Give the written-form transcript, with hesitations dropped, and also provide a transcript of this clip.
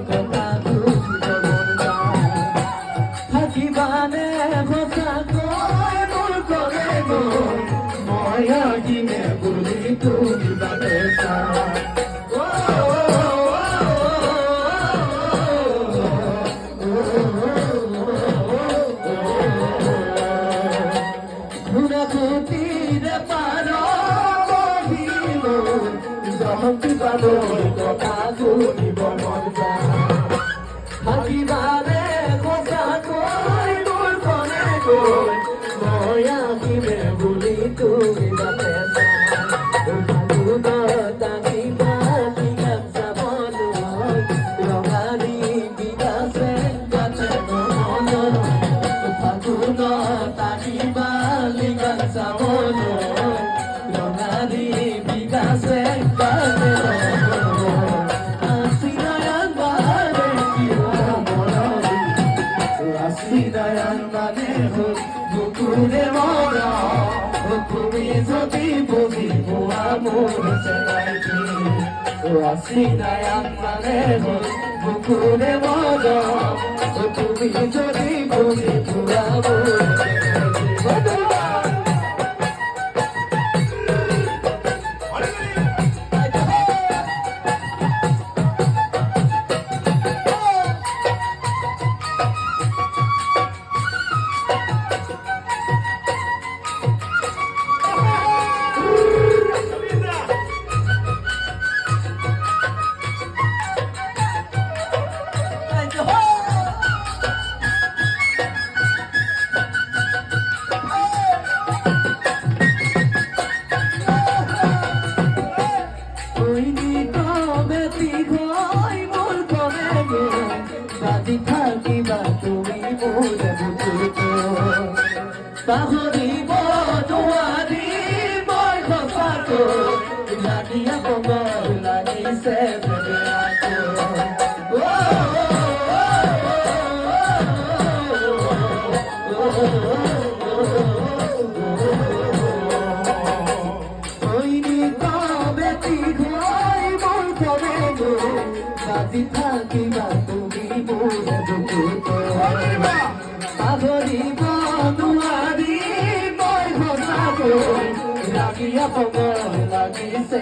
কথা থাকিবানে কথা কয় মোৰ কৰে গৈ মই দিনে বুলি তুমি বাটে কথা শুনিব মন যায় থাকিবানে কথা কৈ মোৰ কনে গৈ মই আহিমে বুলি তুমি বাটে ৰঙালী বিকাশে গাছে ফাগুন তাকিবা লিগান চাবলৈ ৰঙালী বিকাশে বুকুরে মরা তুমি যদি বুঝি মোর চেনাইছি রাশিদায়ান মানে বুকুরে মরা তুমি যদি বুঝি মোর থাকিবা তুমি মোরে বুকুতে পাহৰিব নোৱাৰি মই সঁচাটো লাগিয়া পগল লাগিছে থাকিবা তুমি মোরে বুকুতে পাহৰিব নোৱাৰি মই সঁচাকৈ লাগিয়া পগল লাগিছে